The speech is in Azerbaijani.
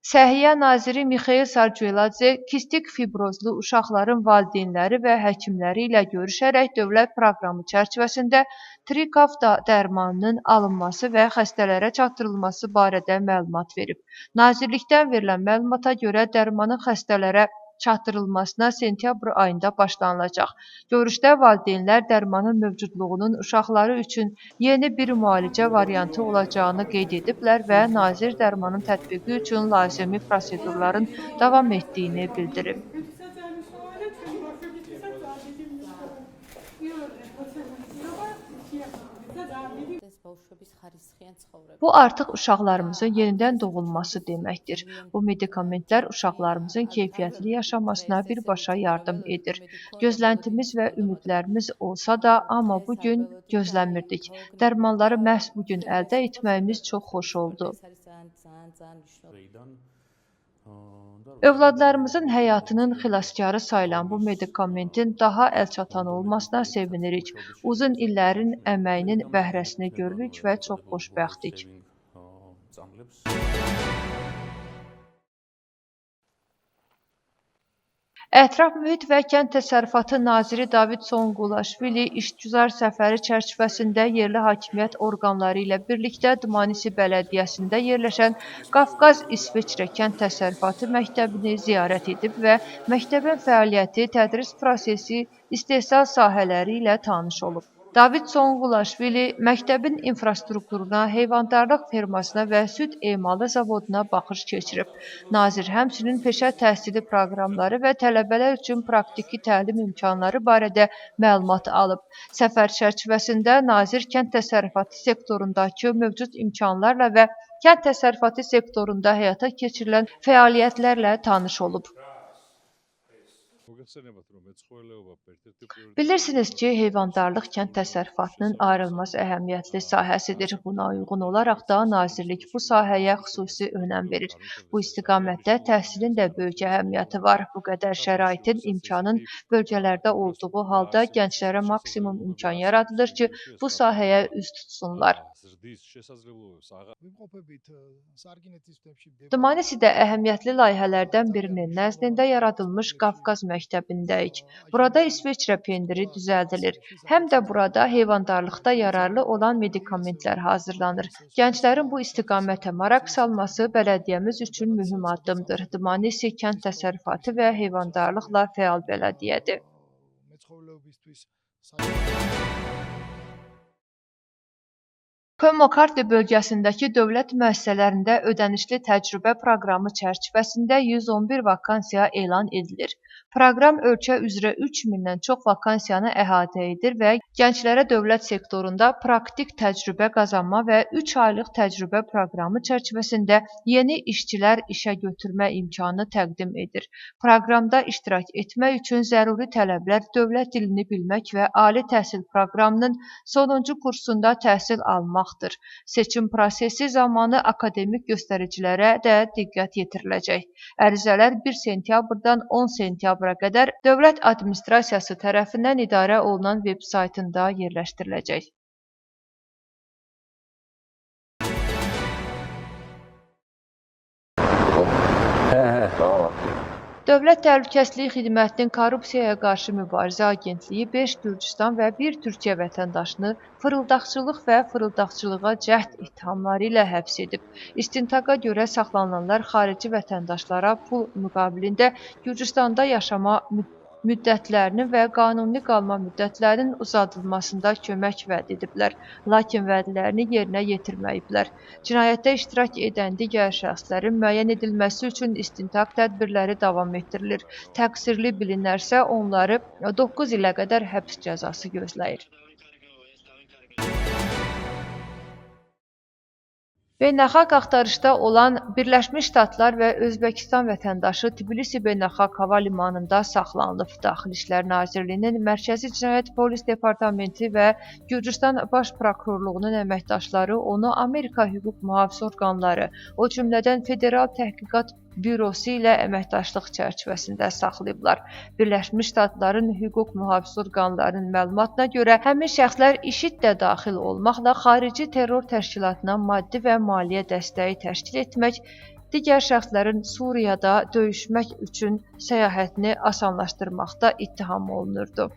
Səhiyyə naziri Mixail Sarcueladze kistik fibrozlu uşaqların valideynləri və həkimləri ilə görüşərək dövlət proqramı çərçivəsində Trikaf dərmanının alınması və xəstələrə çatdırılması barədə məlumat verib. Nazirlikdən verilən məlumata görə dərmanın xəstələrə çatdırılmasına sentyabr ayında başlanılacaq. Görüşdə valideynlər dərmanın mövcudluğunun uşaqları üçün yeni bir müalicə variantı olacağını qeyd ediblər və nazir dərmanın tətbiqi üçün lazımi prosedurların davam etdiyini bildirib. Bu artıq uşaqlarımızın yenidən doğulması deməkdir. Bu medikamentlər uşaqlarımızın keyfiyyətli yaşamasına birbaşa yardım edir. Gözləntimiz və ümidlərimiz olsa da, amma bugün gözləmirdik. Dərmanları məhz bugün əldə etməyimiz çox xoş oldu. Övladlarımızın həyatının xilaskarı sayılan bu medikamentin daha əlçatan olmasına sevinirik. Uzun illərin əməyinin bəhrəsini görürük və çox xoşbəxtik. Ətraf Mühit və Kənd Təsərrüfatı naziri David Sonqulaşvili işgüzar səfəri çərçivəsində yerli hakimiyyət orqanları ilə birlikdə Dmanisi bələdiyyəsində yerləşən Qafqaz İsveçrə Kənd Təsərrüfatı məktəbini ziyarət edib və məktəbin fəaliyyəti, tədris prosesi, istehsal sahələri ilə tanış olub. David Sonqulaşvili məktəbin infrastrukturuna, heyvandarlıq fermasına və süd emalı zavoduna baxış keçirib. Nazir həmçinin peşə təhsili proqramları və tələbələr üçün praktiki təlim imkanları barədə məlumat alıb. Səfər çərçivəsində nazir kənd təsərrüfatı sektorundakı mövcud imkanlarla və kənd təsərrüfatı sektorunda həyata keçirilən fəaliyyətlərlə tanış olub. Bilirsiniz ki, heyvandarlıq kənd təsərrüfatının ayrılmaz əhəmiyyətli sahəsidir. Buna uyğun olaraq da nazirlik bu sahəyə xüsusi önəm verir. Bu istiqamətdə təhsilin də böyük əhəmiyyəti var. Bu qədər şəraitin, imkanın bölgələrdə olduğu halda gənclərə maksimum imkan yaradılır ki, bu sahəyə üz tutsunlar. Dmanisidə əhəmiyyətli layihələrdən birinin nəzdində yaradılmış Qafqaz məktəbindəyik. Burada İsveçrə pendiri düzəldilir. Həm də burada heyvandarlıqda yararlı olan medikamentlər hazırlanır. Gənclərin bu istiqamətə maraq salması bələdiyyəmiz üçün mühüm addımdır. Dmanisi kənd təsərrüfatı və heyvandarlıqla fəal bələdiyyədir. Komokardi bölgəsindəki dövlət müəssisələrində ödənişli təcrübə proqramı çərçivəsində 111 vakansiya elan edilir. Proqram ölkə üzrə 3000-dən çox vakansiyanı əhatə edir və gənclərə dövlət sektorunda praktik təcrübə qazanma və 3 aylıq təcrübə proqramı çərçivəsində yeni işçilər işə götürmə imkanı təqdim edir. Proqramda iştirak etmək üçün zəruri tələblər dövlət dilini bilmək və ali təhsil proqramının sonuncu kursunda təhsil almaq. Seçim prosesi zamanı akademik göstəricilərə də diqqət yetiriləcək. Ərizələr 1 sentyabrdan 10 sentyabra qədər Dövlət Administrasiyası tərəfindən idarə olunan veb saytında yerləşdiriləcək. Dövlət Təhlükəsizlik Xidmətinin Korrupsiyaya qarşı mübarizə agentliyi 5 Gürcüstan və 1 Türkiyə vətəndaşını fırıldaqçılıq və fırıldaqçılığa cəhd ittihamları ilə həbs edib. İstintaqa görə saxlanılanlar xarici vətəndaşlara pul müqabilində Gürcüstanda yaşama müddətlərinin və qanuni qalma müddətlərinin uzadılmasında kömək vəd ediblər, lakin vədlərini yerinə yetirməyiblər. Cinayətdə iştirak edən digər şəxslərin müəyyən edilməsi üçün istintaq tədbirləri davam etdirilir. Təqsirli bilinərsə, onları 9 ilə qədər həbs cəzası gözləyir. Beynəlxalq axtarışda olan Birləşmiş Ştatlar və Özbəkistan vətəndaşı Tbilisi Beynəlxalq Hava Limanında saxlanılıb. Daxili İşlər Nazirliyinin Mərkəzi Cinayət Polis Departamenti və Gürcüstan Baş Prokurorluğunun əməkdaşları onu Amerika hüquq mühafizə orqanları, o cümlədən Federal Təhqiqat Bürosu ilə əməkdaşlıq çərçivəsində saxlayıblar. Birləşmiş Ştatların hüquq mühafizə orqanlarının məlumatına görə həmin şəxslər IŞİD də daxil olmaqla xarici terror təşkilatına maddi və maliyyə dəstəyi təşkil etmək, digər şəxslərin Suriyada döyüşmək üçün səyahətini asanlaşdırmaqda ittiham olunurdu.